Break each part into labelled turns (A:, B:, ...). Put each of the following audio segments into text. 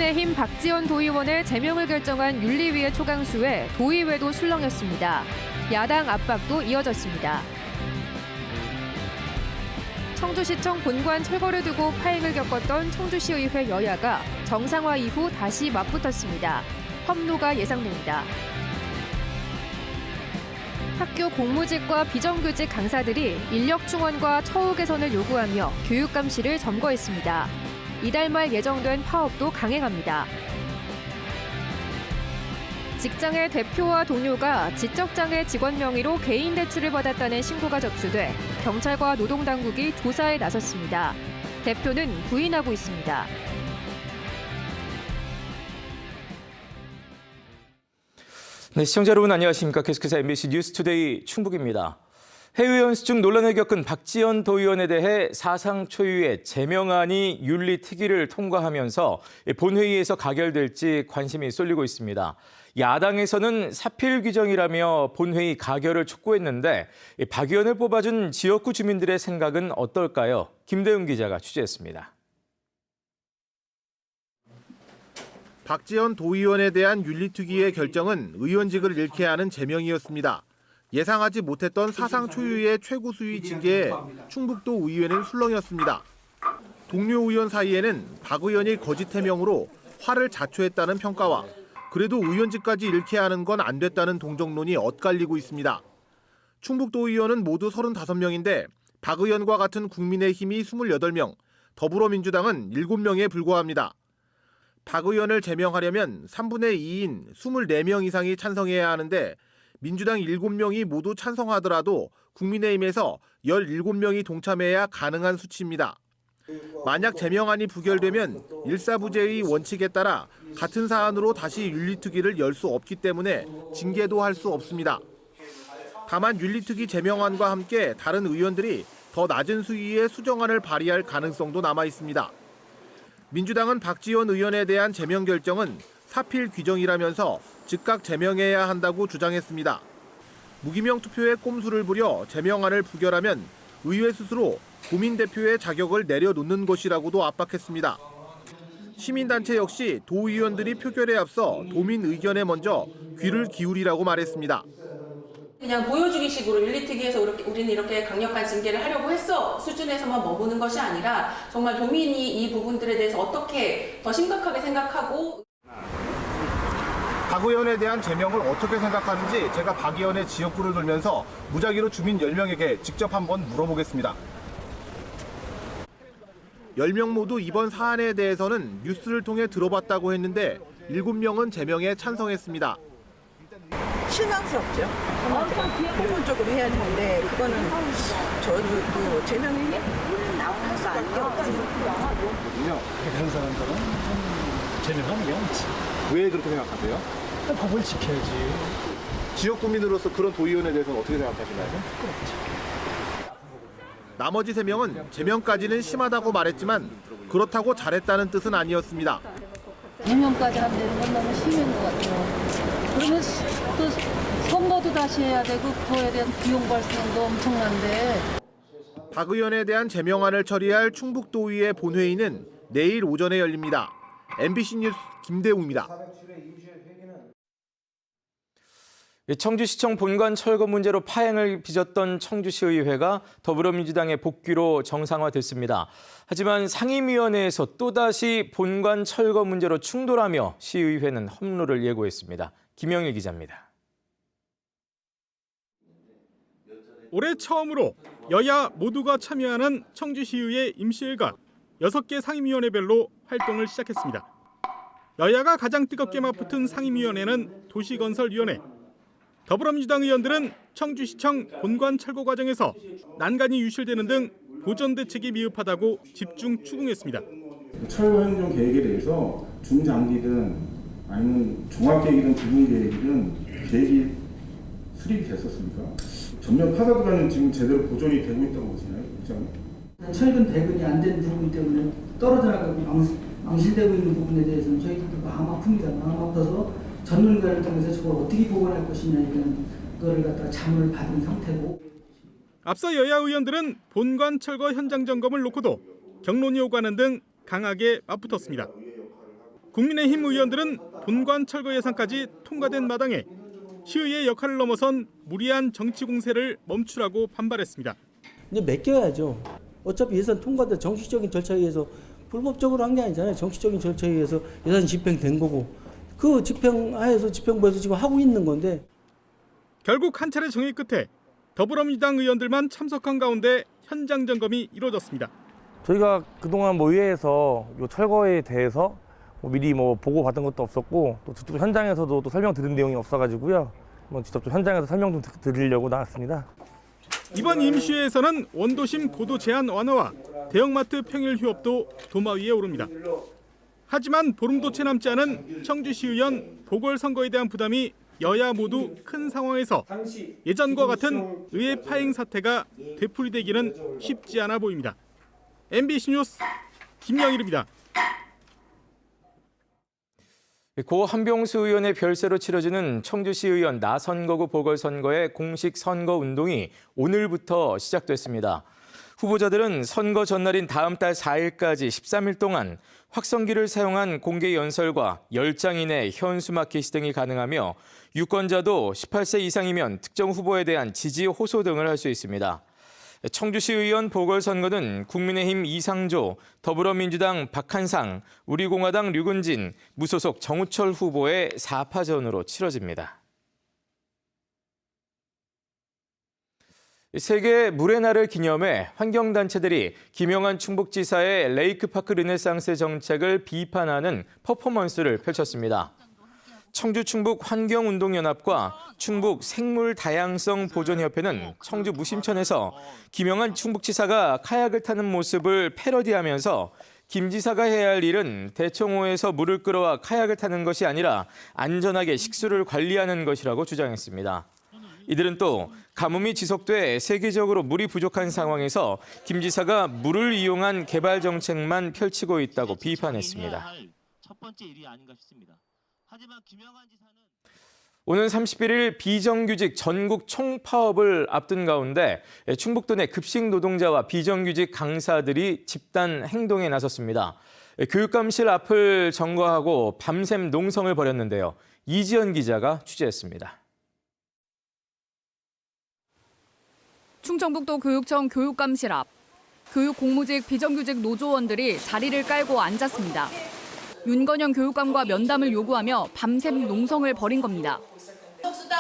A: 국민의힘 박지원 도의원의 제명을 결정한 윤리위의 초강수에 도의회도 술렁였습니다. 야당 압박도 이어졌습니다. 청주시청 본관 철거를 두고 파행을 겪었던 청주시의회 여야가 정상화 이후 다시 맞붙었습니다. 험로가 예상됩니다. 학교 공무직과 비정규직 강사들이 인력 충원과 처우 개선을 요구하며 교육 감시를 점거했습니다. 이달 말 예정된 파업도 강행합니다. 직장의 대표와 동료가 지적장애 직원 명의로 개인 대출을 받았다는 신고가 접수돼 경찰과 노동당국이 조사에 나섰습니다. 대표는 부인하고 있습니다.
B: 네, 시청자 여러분 안녕하십니까. 계속해서 MBC 뉴스투데이 충북입니다. 해외 연수 중 논란을 겪은 박지원 도의원에 대해 사상 초유의 제명안이 윤리특위를 통과하면서 본회의에서 가결될지 관심이 쏠리고 있습니다. 야당에서는 사필 규정이라며 본회의 가결을 촉구했는데 박 의원을 뽑아준 지역구 주민들의 생각은 어떨까요? 김대웅 기자가 취재했습니다.
C: 박지원 도의원에 대한 윤리특위의 결정은 의원직을 잃게 하는 제명이었습니다. 예상하지 못했던 사상 초유의 최고 수위 징계에 충북도 의회는 술렁였습니다. 동료 의원 사이에는 박 의원이 거짓 해명으로 화를 자초했다는 평가와 그래도 의원직까지 잃게 하는 건 안 됐다는 동정론이 엇갈리고 있습니다. 충북도 의원은 모두 35명인데 박 의원과 같은 국민의힘이 28명, 더불어민주당은 7명에 불과합니다. 박 의원을 제명하려면 3분의 2인 24명 이상이 찬성해야 하는데 민주당 7명이 모두 찬성하더라도 국민의힘에서 17명이 동참해야 가능한 수치입니다. 만약 제명안이 부결되면 일사부재의 원칙에 따라 같은 사안으로 다시 윤리특위를 열 수 없기 때문에 징계도 할 수 없습니다. 다만 윤리특위 제명안과 함께 다른 의원들이 더 낮은 수위의 수정안을 발의할 가능성도 남아 있습니다. 민주당은 박지원 의원에 대한 제명 결정은 사필 규정이라면서 즉각 제명해야 한다고 주장했습니다. 무기명 투표에 꼼수를 부려 제명안을 부결하면 의회 스스로 고민 대표의 자격을 내려놓는 것이라고도 압박했습니다. 시민단체 역시 도의원들이 표결에 앞서 도민 의견에 먼저 귀를 기울이라고 말했습니다.
D: 그냥 보여주기식으로 윤리특위에서 우리는 이렇게 강력한 징계를 하려고 했어 수준에서만 머무는 것이 아니라 정말 도민이 이 부분들에 대해서 어떻게 더 심각하게 생각하고
C: 박 의원에 대한 제명을 어떻게 생각하는지 제가 박 의원의 지역구를 돌면서 무작위로 주민 10명에게 직접 한번 물어보겠습니다. 10명 모두 이번 사안에 대해서는 뉴스를 통해 들어봤다고 했는데 7명은 제명에 찬성했습니다.
E: 실망스럽죠. 기본적으로 해야 되는데 그거는 저도 제명이 할 수밖에 없거든요.
F: 그런 사람들은 제명하는 게 아니지.
C: 왜 그렇게 생각하세요?
F: 법을 지켜야지.
C: 지역 구민으로서 그런 도의원에 대해서는 어떻게 생각하시나요?
F: 부끄럽죠.
C: 나머지 3명은 제명까지는 심하다고 말했지만 그렇다고 잘했다는 뜻은 아니었습니다.
G: 제명까지 한다는 건 너무 심한 것 같아요. 그러면 또 선거도 다시 해야 되고 그거에 대한 비용 발생도 엄청난데.
C: 박 의원에 대한 제명안을 처리할 충북도의회 본회의는 내일 오전에 열립니다. MBC 뉴스 김대웅입니다.
B: 청주시청 본관 철거 문제로 파행을 빚었던 청주시의회가 더불어민주당의 복귀로 정상화됐습니다. 하지만 상임위원회에서 또다시 본관 철거 문제로 충돌하며 시의회는 험로를 예고했습니다. 김영일 기자입니다.
H: 올해 처음으로 여야 모두가 참여하는 청주시의회 임시회가 6개 상임위원회별로 활동을 시작했습니다. 여야가 가장 뜨겁게 맞붙은 상임위원회는 도시건설위원회. 더불어민주당 의원들은 청주시청 본관 철거 과정에서 난간이 유실되는 등 보전 대책이 미흡하다고 집중 추궁했습니다.
I: 철거 행정 계획에 대해서 중장기든 아니면 종합계획이든 기본계획이든 계획이 수립이 됐었습니까? 전면 파사 구간은 지금 제대로 보존이 되고 있다고 보시나요? 입장은?
J: 철근 대근이 안 된 부분 때문에 떨어져 나가고 망실되고 있는 부분에 대해서는 저희들도 마음 아픕니다. 마음 아파서 전문가를 통해서 저걸 어떻게 보완할 것이냐 이런 거를 갖다가 자문을 받은 상태고.
H: 앞서 여야 의원들은 본관 철거 현장 점검을 놓고도 경론이 오가는 등 강하게 맞붙었습니다. 국민의힘 의원들은 본관 철거 예산까지 통과된 마당에 시의회 역할을 넘어선 무리한 정치 공세를 멈추라고 반발했습니다.
J: 이제 맡겨야죠. 어차피 예산 통과된 정식적인 절차에 의해서 불법적으로 한 게 아니잖아요. 정식적인 절차에 의해서 예산이 집행된 거고 그 집행하에서 집행부에서 지금 하고 있는 건데
H: 결국 한 차례 정의 끝에 더불어민주당 의원들만 참석한 가운데 현장 점검이 이루어졌습니다.
K: 저희가 그동안 의회에서 이 철거에 대해서 미리 보고 받은 것도 없었고 또 직접 현장에서도 또 설명 들은 내용이 없어가지고요. 직접 좀 현장에서 설명 좀 드리려고 나왔습니다.
H: 이번 임시회에서는 원도심 고도 제한 완화와 대형마트 평일 휴업도 도마 위에 오릅니다. 하지만 보름도 채 남지 않은 청주시 의원 보궐선거에 대한 부담이 여야 모두 큰 상황에서 예전과 같은 의회 파행 사태가 되풀이되기는 쉽지 않아 보입니다. MBC 뉴스 김영일입니다.
B: 고 한병수 의원의 별세로 치러지는 청주시 의원 나선거구 보궐선거의 공식 선거운동이 오늘부터 시작됐습니다. 후보자들은 선거 전날인 다음 달 4일까지 13일 동안 확성기를 사용한 공개 연설과 10장 이내 현수마켓 등이 가능하며 유권자도 18세 이상이면 특정 후보에 대한 지지 호소 등을 할 수 있습니다. 청주시 의원 보궐선거는 국민의힘 이상조, 더불어민주당 박한상, 우리공화당 류근진, 무소속 정우철 후보의 4파전으로 치러집니다. 세계 물의 날을 기념해 환경단체들이 김영환 충북지사의 레이크파크 르네상스 정책을 비판하는 퍼포먼스를 펼쳤습니다. 청주 충북 환경운동연합과 충북 생물다양성보존협회는 청주 무심천에서 김영환 충북지사가 카약을 타는 모습을 패러디하면서 김 지사가 해야 할 일은 대청호에서 물을 끌어와 카약을 타는 것이 아니라 안전하게 식수를 관리하는 것이라고 주장했습니다. 이들은 또 가뭄이 지속돼 세계적으로 물이 부족한 상황에서 김 지사가 물을 이용한 개발 정책만 펼치고 있다고 비판했습니다.
L: 첫 번째 일이 아닌가 싶습니다. 하지만 김영환 지사는
B: 오는 31일 비정규직 전국 총파업을 앞둔 가운데 충북도 내 급식 노동자와 비정규직 강사들이 집단 행동에 나섰습니다. 교육감실 앞을 점거하고 밤샘 농성을 벌였는데요. 이지연 기자가 취재했습니다.
M: 충청북도 교육청 교육감실 앞, 교육공무직 비정규직 노조원들이 자리를 깔고 앉았습니다. 윤건영 교육감과 면담을 요구하며 밤샘 농성을 벌인 겁니다.
N: 수당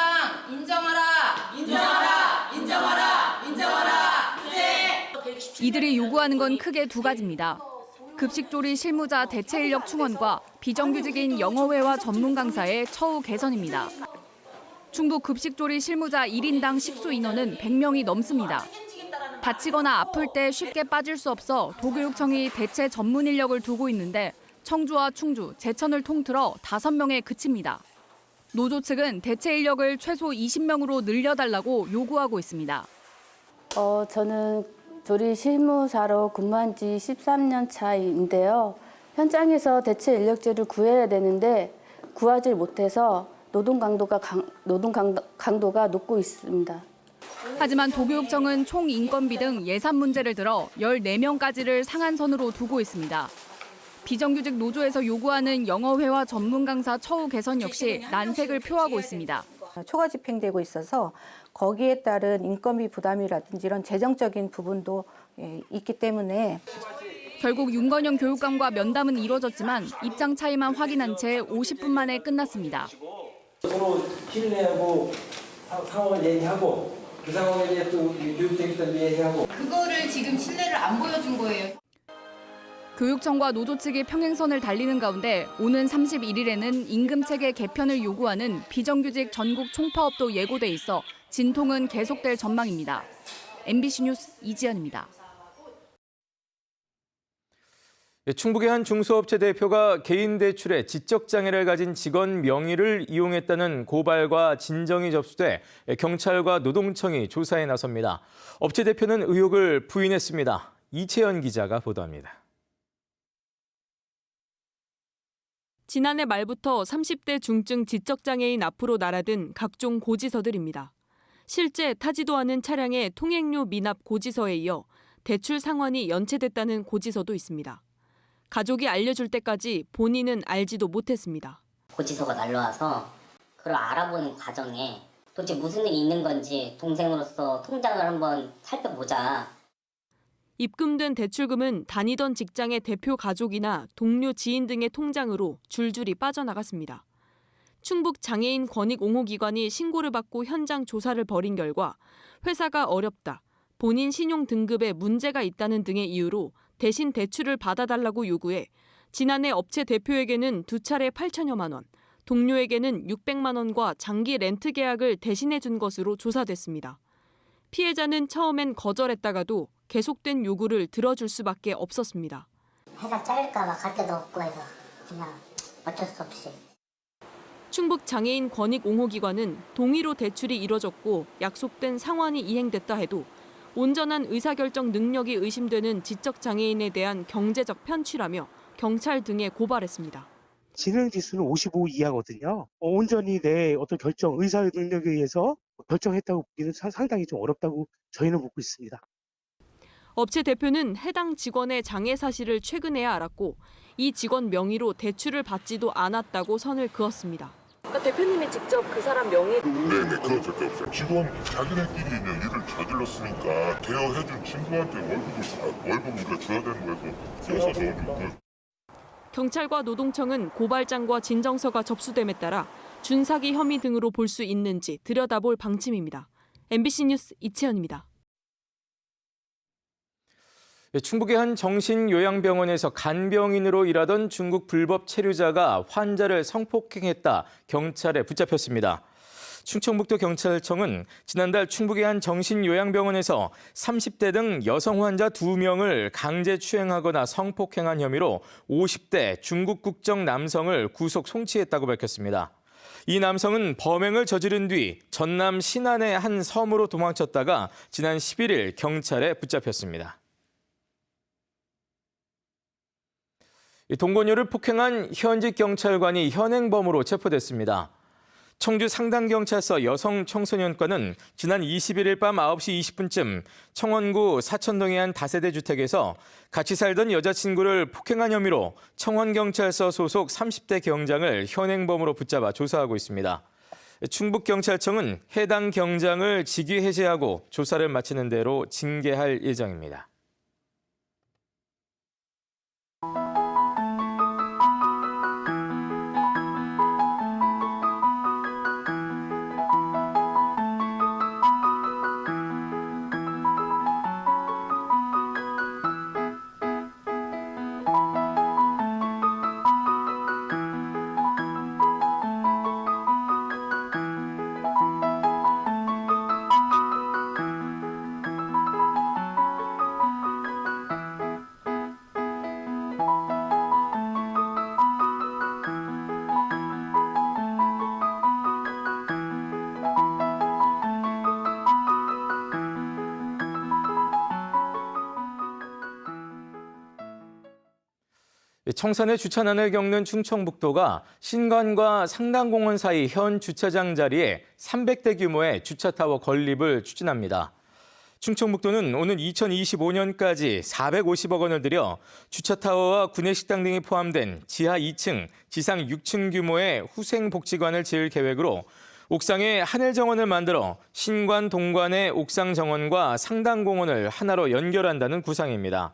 N: 인정하라! 인정하라! 인정하라! 인정하라!
M: 이들이 요구하는 건 크게 두 가지입니다. 급식조리 실무자 대체 인력 충원과 비정규직인 영어회화 전문 강사의 처우 개선입니다. 충북 급식조리 실무자 1인당 식수 인원은 100명이 넘습니다. 다치거나 아플 때 쉽게 빠질 수 없어 도교육청이 대체 전문 인력을 두고 있는데 청주와 충주, 제천을 통틀어 5명에 그칩니다. 노조 측은 대체 인력을 최소 20명으로 늘려달라고 요구하고 있습니다.
O: 저는 조리 실무사로 근무한 지 13년 차인데요. 현장에서 대체 인력제를 구해야 되는데 구하지 못해서 노동 강도가 높고 있습니다.
M: 하지만 도교육청은 총 인건비 등 예산 문제를 들어 14명까지를 상한선으로 두고 있습니다. 비정규직 노조에서 요구하는 영어회화 전문 강사 처우 개선 역시 난색을 표하고 있습니다.
P: 초과 집행되고 있어서 거기에 따른 인건비 부담이라든지 이런 재정적인 부분도 있기 때문에
M: 결국 윤건영 교육감과 면담은 이뤄졌지만 입장 차이만 확인한 채 50분 만에 끝났습니다.
Q: 서로 신뢰하고 상황을 얘기하고 그 상황에 대해 또 교육적인 얘기하고
N: 그거를 지금 신뢰를 안 보여준 거예요.
M: 교육청과 노조 측이 평행선을 달리는 가운데 오는 31일에는 임금체계 개편을 요구하는 비정규직 전국 총파업도 예고돼 있어 진통은 계속될 전망입니다. MBC 뉴스 이지연입니다.
B: 충북의 한 중소업체 대표가 개인 대출에 지적 장애를 가진 직원 명의를 이용했다는 고발과 진정이 접수돼 경찰과 노동청이 조사에 나섭니다. 업체 대표는 의혹을 부인했습니다. 이채연 기자가 보도합니다.
R: 지난해 말부터 30대 중증 지적장애인 앞으로 날아든 각종 고지서들입니다. 실제 타지도 않은 차량의 통행료 미납 고지서에 이어 대출 상환이 연체됐다는 고지서도 있습니다. 가족이 알려줄 때까지 본인은 알지도 못했습니다.
S: 고지서가 날라와서 그걸 알아보는 과정에 도대체 무슨 일이 있는 건지 동생으로서 통장을 한번 살펴보자.
R: 입금된 대출금은 다니던 직장의 대표 가족이나 동료 지인 등의 통장으로 줄줄이 빠져나갔습니다. 충북 장애인 권익 옹호기관이 신고를 받고 현장 조사를 벌인 결과 회사가 어렵다, 본인 신용 등급에 문제가 있다는 등의 이유로 대신 대출을 받아달라고 요구해 지난해 업체 대표에게는 2차례 8천여만 원, 동료에게는 600만 원과 장기 렌트 계약을 대신해 준 것으로 조사됐습니다. 피해자는 처음엔 거절했다가도 계속된 요구를 들어줄 수밖에 없었습니다.
S: 회사 잘릴까 봐 갈 데도 없고 해서 그냥 어쩔 수 없이.
R: 충북 장애인 권익 옹호기관은 동의로 대출이 이뤄졌고 약속된 상환이 이행됐다 해도 온전한 의사결정 능력이 의심되는 지적장애인에 대한 경제적 편취라며 경찰 등에 고발했습니다.
T: 지능 지수는 55 이하거든요. 온전히 내 어떤 결정, 의사 능력에 의해서 결정했다고 보기는 상당히 좀 어렵다고 저희는 보고 있습니다.
R: 업체 대표는 해당 직원의 장애 사실을 최근에야 알았고 이 직원 명의로 대출을 받지도 않았다고 선을 그었습니다. 그러니까 대표님이 직접 그 사람 명의...
U: 네네, 그건 절대 없어요. 직원 자기네끼리 그냥 일을 저질렀으니까 대여해준 친구한테 월급 우리가 줘야 되는 거에서 써서
R: 경찰과 노동청은 고발장과 진정서가 접수됨에 따라 준사기 혐의 등으로 볼 수 있는지 들여다볼 방침입니다. MBC 뉴스 이채연입니다.
B: 충북의 한 정신요양병원에서 간병인으로 일하던 중국 불법 체류자가 환자를 성폭행했다 경찰에 붙잡혔습니다. 충청북도 경찰청은 지난달 충북의 한 정신요양병원에서 30대 등 여성 환자 2명을 강제 추행하거나 성폭행한 혐의로 50대 중국 국적 남성을 구속 송치했다고 밝혔습니다. 이 남성은 범행을 저지른 뒤 전남 신안의 한 섬으로 도망쳤다가 지난 11일 경찰에 붙잡혔습니다. 동거녀를 폭행한 현직 경찰관이 현행범으로 체포됐습니다. 청주 상당경찰서 여성청소년과는 지난 21일 밤 9시 20분쯤 청원구 사천동의 한 다세대 주택에서 같이 살던 여자친구를 폭행한 혐의로 청원경찰서 소속 30대 경장을 현행범으로 붙잡아 조사하고 있습니다. 충북경찰청은 해당 경장을 직위 해제하고 조사를 마치는 대로 징계할 예정입니다. 청산의 주차난을 겪는 충청북도가 신관과 상당공원 사이 현 주차장 자리에 300대 규모의 주차타워 건립을 추진합니다. 충청북도는 오는 2025년까지 450억 원을 들여 주차타워와 구내식당 등이 포함된 지하 2층, 지상 6층 규모의 후생복지관을 지을 계획으로 옥상에 하늘정원을 만들어 신관 동관의 옥상정원과 상당공원을 하나로 연결한다는 구상입니다.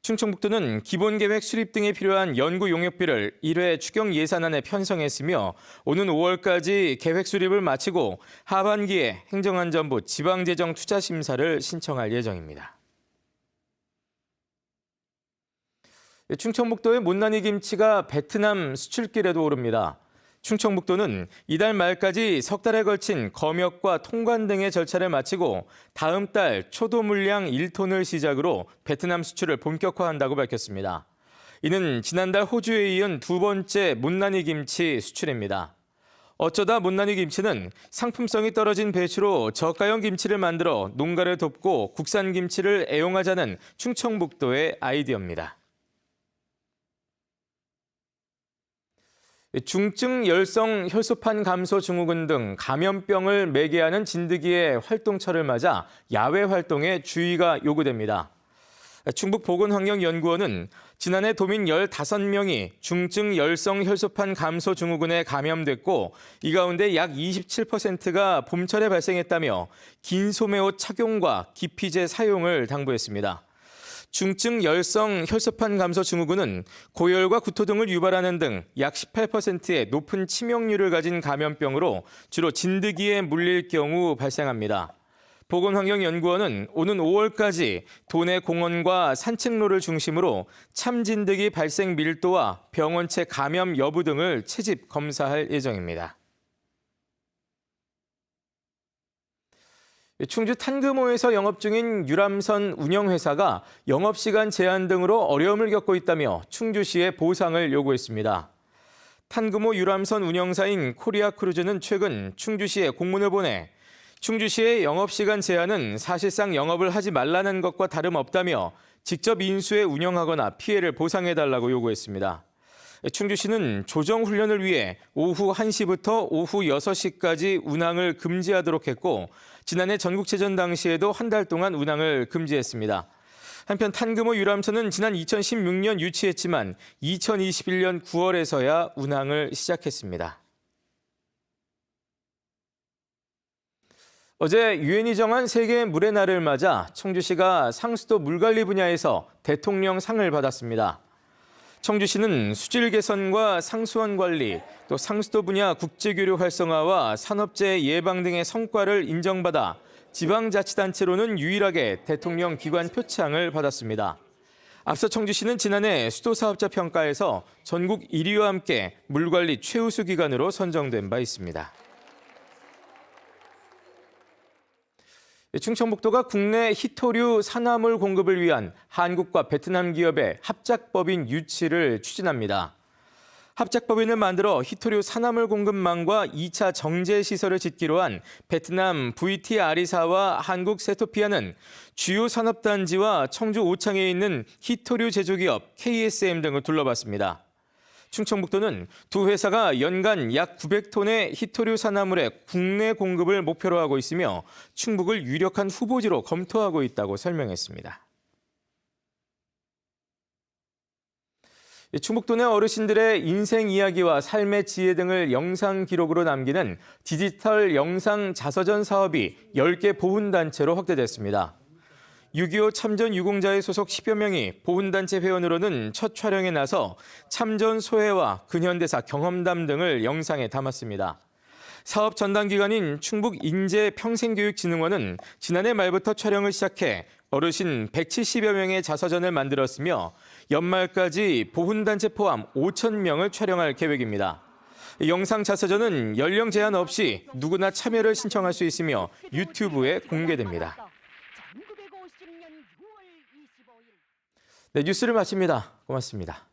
B: 충청북도는 기본계획 수립 등에 필요한 연구 용역비를 1회 추경 예산안에 편성했으며 오는 5월까지 계획 수립을 마치고 하반기에 행정안전부 지방재정 투자 심사를 신청할 예정입니다. 충청북도의 못난이 김치가 베트남 수출길에도 오릅니다. 충청북도는 이달 말까지 석 달에 걸친 검역과 통관 등의 절차를 마치고 다음 달 초도 물량 1톤을 시작으로 베트남 수출을 본격화한다고 밝혔습니다. 이는 지난달 호주에 이은 두 번째 못난이 김치 수출입니다. 어쩌다 못난이 김치는 상품성이 떨어진 배추로 저가형 김치를 만들어 농가를 돕고 국산 김치를 애용하자는 충청북도의 아이디어입니다. 중증 열성 혈소판 감소 증후군 등 감염병을 매개하는 진드기의 활동철을 맞아 야외 활동에 주의가 요구됩니다. 충북보건환경연구원은 지난해 도민 15명이 중증 열성 혈소판 감소 증후군에 감염됐고 이 가운데 약 27%가 봄철에 발생했다며 긴 소매옷 착용과 기피제 사용을 당부했습니다. 중증 열성 혈소판 감소 증후군은 고열과 구토 등을 유발하는 등 약 18%의 높은 치명률을 가진 감염병으로 주로 진드기에 물릴 경우 발생합니다. 보건환경연구원은 오는 5월까지 도내 공원과 산책로를 중심으로 참진드기 발생 밀도와 병원체 감염 여부 등을 채집 검사할 예정입니다. 충주 탄금호에서 영업 중인 유람선 운영회사가 영업시간 제한 등으로 어려움을 겪고 있다며 충주시에 보상을 요구했습니다. 탄금호 유람선 운영사인 코리아크루즈는 최근 충주시에 공문을 보내 충주시의 영업시간 제한은 사실상 영업을 하지 말라는 것과 다름없다며 직접 인수해 운영하거나 피해를 보상해달라고 요구했습니다. 충주시는 조정훈련을 위해 오후 1시부터 오후 6시까지 운항을 금지하도록 했고 지난해 전국체전 당시에도 한 달 동안 운항을 금지했습니다. 한편 탄금호 유람선은 지난 2016년 유치했지만 2021년 9월에서야 운항을 시작했습니다. 어제 유엔이 정한 세계 물의 날을 맞아 청주시가 상수도 물관리 분야에서 대통령상을 받았습니다. 청주시는 수질 개선과 상수원 관리, 또 상수도 분야 국제교류 활성화와 산업재해 예방 등의 성과를 인정받아 지방자치단체로는 유일하게 대통령 기관 표창을 받았습니다. 앞서 청주시는 지난해 수도사업자 평가에서 전국 1위와 함께 물관리 최우수 기관으로 선정된 바 있습니다. 충청북도가 국내 희토류 산화물 공급을 위한 한국과 베트남 기업의 합작법인 유치를 추진합니다. 합작법인을 만들어 희토류 산화물 공급망과 2차 정제 시설을 짓기로 한 베트남 VT 아리사와 한국 세토피아는 주요 산업단지와 청주 오창에 있는 희토류 제조기업 KSM 등을 둘러봤습니다. 충청북도는 두 회사가 연간 약 900톤의 희토류 산화물의 국내 공급을 목표로 하고 있으며 충북을 유력한 후보지로 검토하고 있다고 설명했습니다. 충북도 내 어르신들의 인생 이야기와 삶의 지혜 등을 영상 기록으로 남기는 디지털 영상 자서전 사업이 10개 보훈단체로 확대됐습니다. 6.25 참전 유공자의 소속 10여 명이 보훈단체 회원으로는 첫 촬영에 나서 참전 소회와 근현대사 경험담 등을 영상에 담았습니다. 사업 전담 기관인 충북인재평생교육진흥원은 지난해 말부터 촬영을 시작해 어르신 170여 명의 자서전을 만들었으며 연말까지 보훈단체 포함 5,000명을 촬영할 계획입니다. 영상 자서전은 연령 제한 없이 누구나 참여를 신청할 수 있으며 유튜브에 공개됩니다. 네, 뉴스를 마칩니다. 고맙습니다.